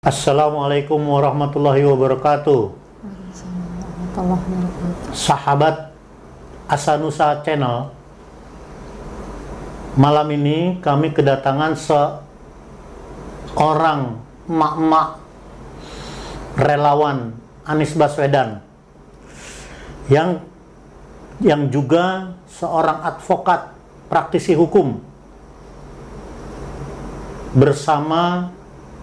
Assalamualaikum warahmatullahi wabarakatuh. Sahabat Asanusa Channel, malam ini kami kedatangan seorang emak-emak relawan Anies Baswedan yang juga seorang advokat praktisi hukum, bersama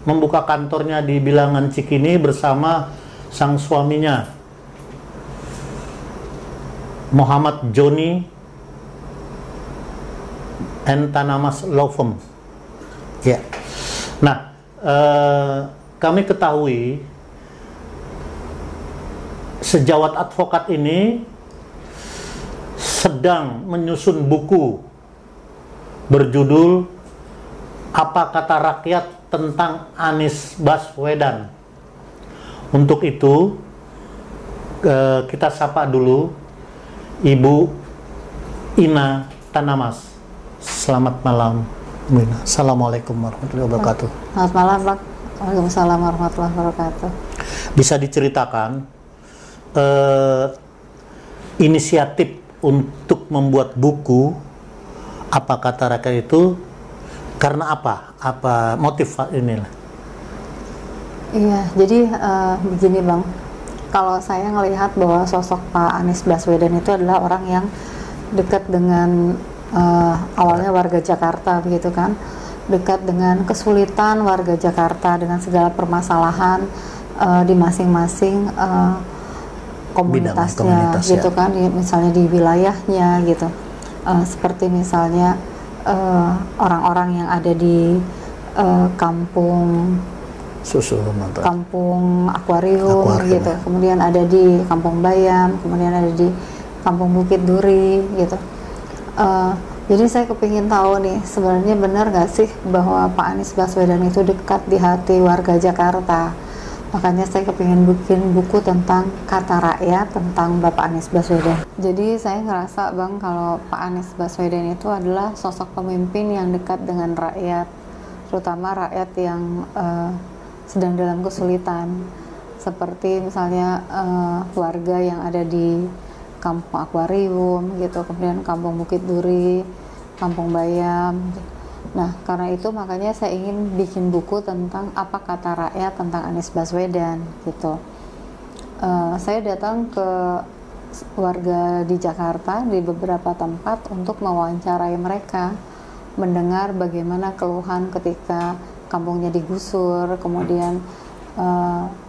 membuka kantornya di Bilangan Cikini bersama sang suaminya Muhammad Joni and Tanamas Law Firm. Ya. Nah, kami ketahui sejawat advokat ini sedang menyusun buku berjudul Apa Kata Rakyat tentang Anies Baswedan. Untuk itu kita sapa dulu Ibu Ina Tanamas. Selamat malam, Bu Ina. Assalamualaikum warahmatullahi wabarakatuh. Selamat malam, Pak. Waalaikumsalam warahmatullahi wabarakatuh. Bisa diceritakan inisiatif untuk membuat buku Apa Kata Rakyat itu karena apa? Apa motif inilah? Iya, jadi begini Bang, kalau saya ngelihat bahwa sosok Pak Anies Baswedan itu adalah orang yang dekat dengan awalnya warga Jakarta, begitu kan, dekat dengan kesulitan warga Jakarta dengan segala permasalahan di masing-masing komunitasnya, gitu kan, misalnya di wilayahnya, gitu, seperti misalnya orang-orang yang ada di kampung susu, kampung akuarium, gitu, kemudian ada di kampung Bayam, kemudian ada di kampung Bukit Duri, gitu. Jadi saya kepingin tahu nih, sebenarnya benar nggak sih bahwa Pak Anies Baswedan itu dekat di hati warga Jakarta? Makanya saya kepingin bikin buku tentang kata rakyat, tentang Bapak Anies Baswedan. Jadi saya ngerasa Bang, kalau Pak Anies Baswedan itu adalah sosok pemimpin yang dekat dengan rakyat, terutama rakyat yang sedang dalam kesulitan, seperti misalnya warga yang ada di kampung akuarium, gitu, kemudian kampung Bukit Duri, kampung Bayam. Nah, karena itu makanya saya ingin bikin buku tentang apa kata rakyat tentang Anies Baswedan, gitu. Saya datang ke warga di Jakarta di beberapa tempat untuk mewawancarai mereka, mendengar bagaimana keluhan ketika kampungnya digusur, kemudian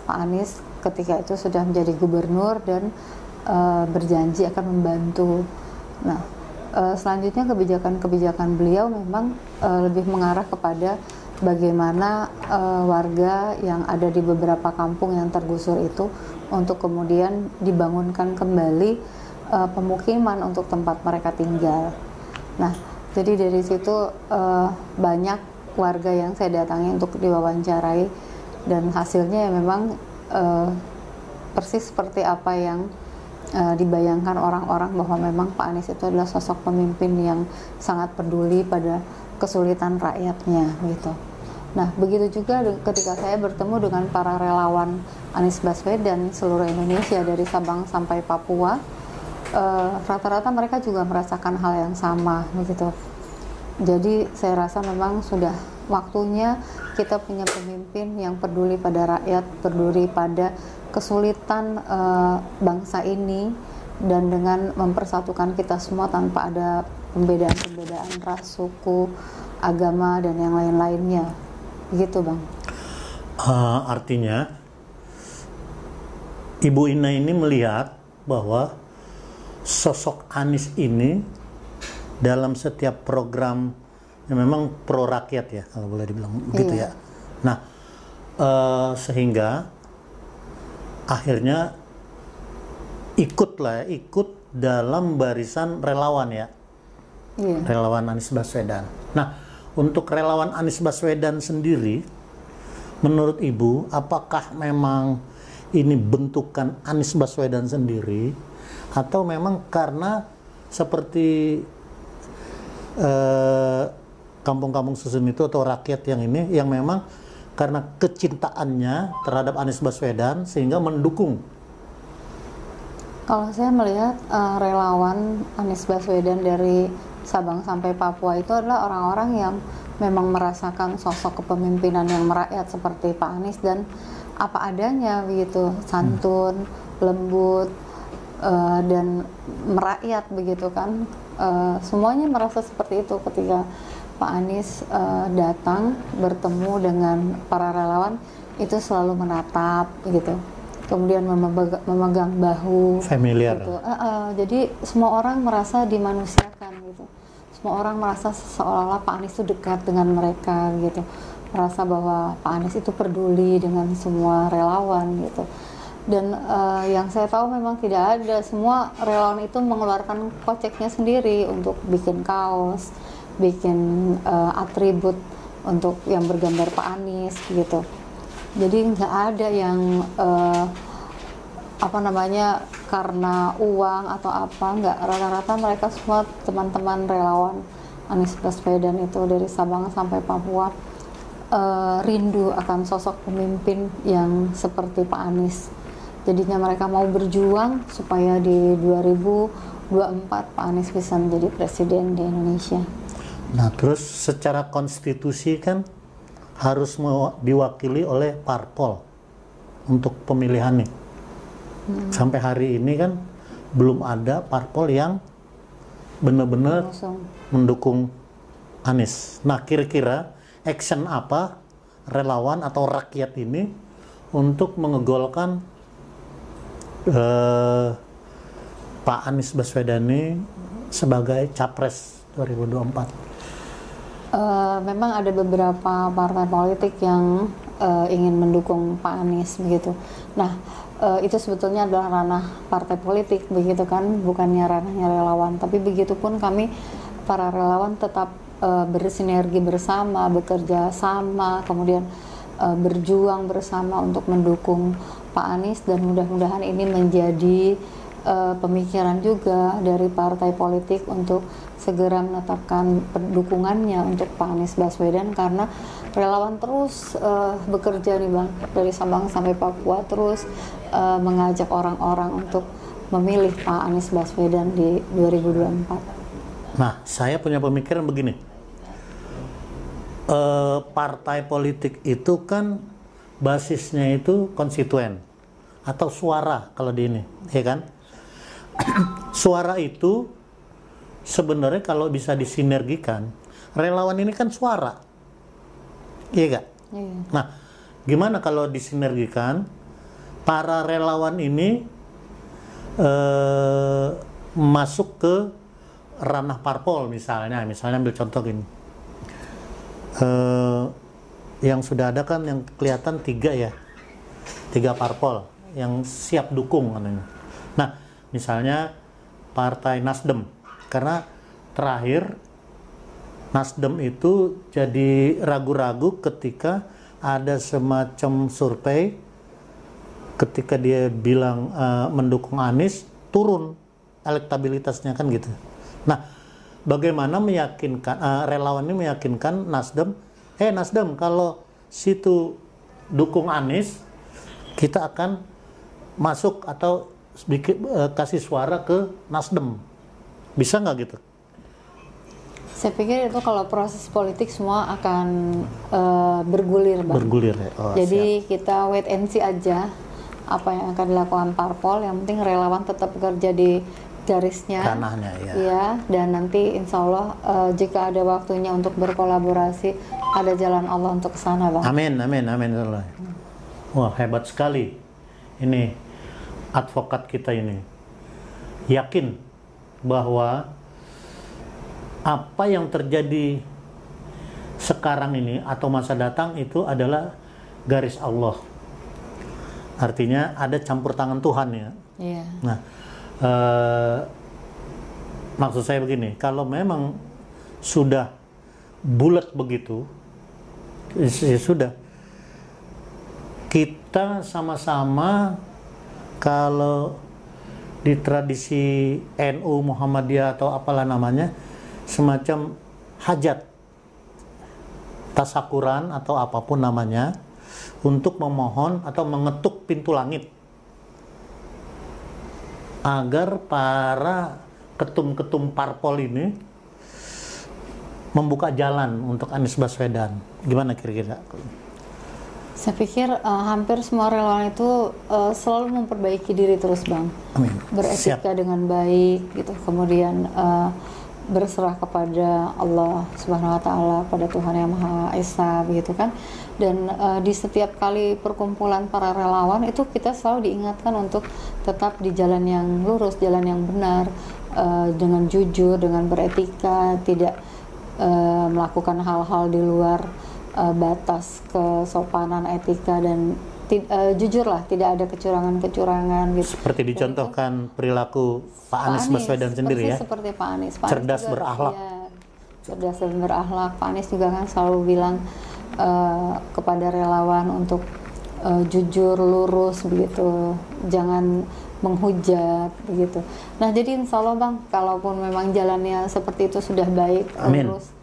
Pak Anies ketika itu sudah menjadi gubernur dan berjanji akan membantu. Nah, selanjutnya kebijakan-kebijakan beliau memang lebih mengarah kepada bagaimana warga yang ada di beberapa kampung yang tergusur itu untuk kemudian dibangunkan kembali pemukiman untuk tempat mereka tinggal. Nah, jadi dari situ banyak warga yang saya datangi untuk diwawancarai, dan hasilnya ya memang persis seperti apa yang dibayangkan orang-orang, bahwa memang Pak Anies itu adalah sosok pemimpin yang sangat peduli pada kesulitan rakyatnya, gitu. Nah, begitu juga ketika saya bertemu dengan para relawan Anies Baswedan seluruh Indonesia dari Sabang sampai Papua, rata-rata mereka juga merasakan hal yang sama, begitu. Jadi saya rasa memang sudah waktunya kita punya pemimpin yang peduli pada rakyat, peduli pada kesulitan bangsa ini, dan dengan mempersatukan kita semua tanpa ada pembedaan-pembedaan ras, suku, agama, dan yang lain-lainnya. Begitu Bang. Artinya Ibu Ina ini melihat bahwa sosok Anies ini dalam setiap program yang memang pro rakyat, ya, kalau boleh dibilang begitu, ya. Nah, sehingga akhirnya ikut dalam barisan relawan, ya. Relawan Anies Baswedan. Nah, untuk relawan Anies Baswedan sendiri, menurut Ibu, apakah memang ini bentukan Anies Baswedan sendiri, atau memang karena seperti kampung-kampung susun itu atau rakyat yang ini yang memang karena kecintaannya terhadap Anies Baswedan sehingga mendukung? Kalau saya melihat relawan Anies Baswedan dari Sabang sampai Papua itu adalah orang-orang yang memang merasakan sosok kepemimpinan yang merakyat seperti Pak Anies dan apa adanya begitu, santun, lembut, dan merakyat begitu kan. Semuanya merasa seperti itu ketika Pak Anies datang bertemu dengan para relawan, itu selalu menatap gitu, kemudian memegang bahu, familiar gitu. Jadi semua orang merasa dimanusiakan gitu, semua orang merasa seolah-olah Pak Anies itu dekat dengan mereka gitu, merasa bahwa Pak Anies itu peduli dengan semua relawan gitu. Dan yang saya tahu memang tidak ada, semua relawan itu mengeluarkan koceknya sendiri untuk bikin kaos, bikin atribut untuk yang bergambar Pak Anies gitu. Jadi nggak ada yang karena uang atau apa, nggak, rata-rata mereka semua teman-teman relawan Anies Baswedan itu dari Sabang sampai Papua rindu akan sosok pemimpin yang seperti Pak Anies. Jadinya mereka mau berjuang supaya di 2024 Pak Anies bisa menjadi presiden di Indonesia. Nah, terus secara konstitusi kan harus diwakili oleh parpol untuk pemilihan nih. Sampai hari ini kan belum ada parpol yang benar-benar mendukung Anies. Nah, kira-kira action apa relawan atau rakyat ini untuk mengegolkan Pak Anies Baswedan ini sebagai capres 2024? Memang ada beberapa partai politik yang ingin mendukung Pak Anies begitu. Nah, itu sebetulnya adalah ranah partai politik begitu kan, bukannya ranahnya relawan. Tapi begitupun kami para relawan tetap bersinergi bersama, bekerja sama, kemudian berjuang bersama untuk mendukung Pak Anies, dan mudah-mudahan ini menjadi pemikiran juga dari partai politik untuk segera menetapkan dukungannya untuk Pak Anies Baswedan, karena relawan terus bekerja nih Bang, dari Sabang sampai Papua terus mengajak orang-orang untuk memilih Pak Anies Baswedan di 2024. Nah, saya punya pemikiran begini, partai politik itu kan basisnya itu konstituen atau suara kalau di ini, ya kan? Suara itu sebenarnya kalau bisa disinergikan, relawan ini kan suara, iya gak? Iya. Nah, gimana kalau disinergikan para relawan ini masuk ke ranah parpol misalnya ambil contoh gini, yang sudah ada kan yang kelihatan tiga parpol yang siap dukung katanya. Nah, misalnya partai Nasdem, karena terakhir Nasdem itu jadi ragu-ragu ketika ada semacam survei, ketika dia bilang mendukung Anies, turun elektabilitasnya kan gitu. Nah, bagaimana meyakinkan relawan ini meyakinkan Nasdem, Nasdem kalau situ dukung Anies, kita akan masuk atau kasih suara ke Nasdem, bisa nggak gitu? Saya pikir itu kalau proses politik semua akan bergulir, Bang. Bergulir ya. Oh, jadi siap. kita wait and see aja apa yang akan dilakukan parpol. Yang penting relawan tetap bekerja di garisnya, ranahnya ya. Iya, dan nanti insya Allah jika ada waktunya untuk berkolaborasi, ada jalan Allah untuk ke sana, Bang. Amin, amin, amin. Wah, hebat sekali ini advokat kita ini, yakin bahwa apa yang terjadi sekarang ini atau masa datang itu adalah garis Allah. Artinya ada campur tangan Tuhan ya. Iya. Nah, maksud saya begini, kalau memang sudah bulat begitu, ya sudah, kita sama-sama, kalau di tradisi NU Muhammadiyah atau apalah namanya, semacam hajat tasakuran atau apapun namanya, untuk memohon atau mengetuk pintu langit agar para ketum-ketum parpol ini membuka jalan untuk Anies Baswedan. Gimana kira-kira? Saya pikir hampir semua relawan itu selalu memperbaiki diri terus, Bang. Amin. Beretika dengan baik gitu. Kemudian berserah kepada Allah Subhanahu wa taala, pada Tuhan Yang Maha Esa begitu kan. Dan di setiap kali perkumpulan para relawan itu kita selalu diingatkan untuk tetap di jalan yang lurus, jalan yang benar, dengan jujur, dengan beretika, tidak melakukan hal-hal di luar batas kesopanan etika, dan jujurlah, tidak ada kecurangan-kecurangan gitu. Seperti dicontohkan perilaku Pak Anies Baswedan sendiri ya. Seperti Pak Anies. Cerdas berakhlak. Ya, cerdas dan berakhlak. Pak Anies juga kan selalu bilang kepada relawan untuk jujur, lurus begitu, jangan menghujat begitu. Nah, jadi insya Allah, Bang, kalaupun memang jalannya seperti itu sudah baik, lurus,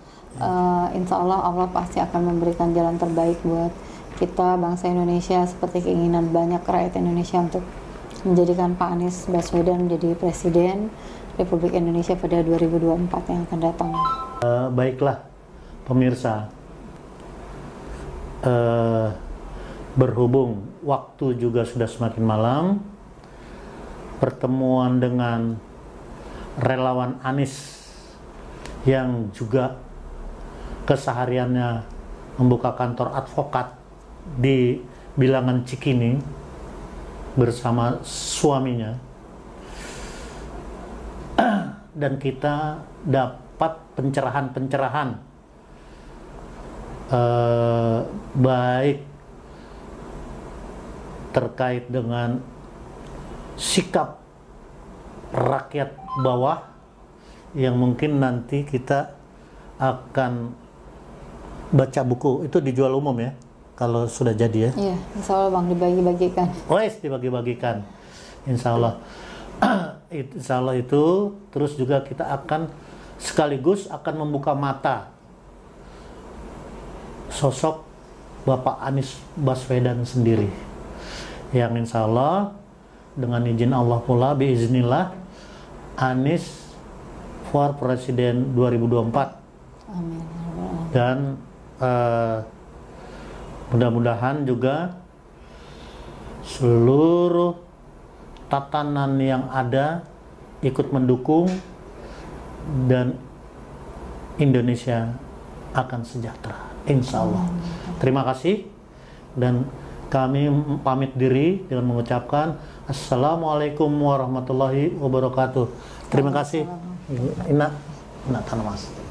insya Allah Allah pasti akan memberikan jalan terbaik buat kita bangsa Indonesia, seperti keinginan banyak rakyat Indonesia untuk menjadikan Pak Anies Baswedan menjadi Presiden Republik Indonesia pada 2024 yang akan datang. Baiklah pemirsa, berhubung waktu juga sudah semakin malam, pertemuan dengan relawan Anies yang juga kesehariannya membuka kantor advokat di Bilangan Cikini bersama suaminya, dan kita dapat pencerahan-pencerahan baik terkait dengan sikap rakyat bawah yang mungkin nanti kita akan baca buku itu dijual umum ya kalau sudah jadi ya. Iya, insya Allah, Bang, dibagi-bagikan. Wes, dibagi-bagikan, insya Allah. Insya Allah itu terus juga kita akan sekaligus akan membuka mata sosok Bapak Anies Baswedan sendiri, yang insya Allah dengan izin Allah pula, biiznillah, Anies for Presiden 2024. Amin. Dan mudah-mudahan juga seluruh tatanan yang ada ikut mendukung dan Indonesia akan sejahtera, insya Allah. Terima kasih, dan kami pamit diri dengan mengucapkan Assalamualaikum warahmatullahi wabarakatuh. Terima kasih. Ina Tanamas.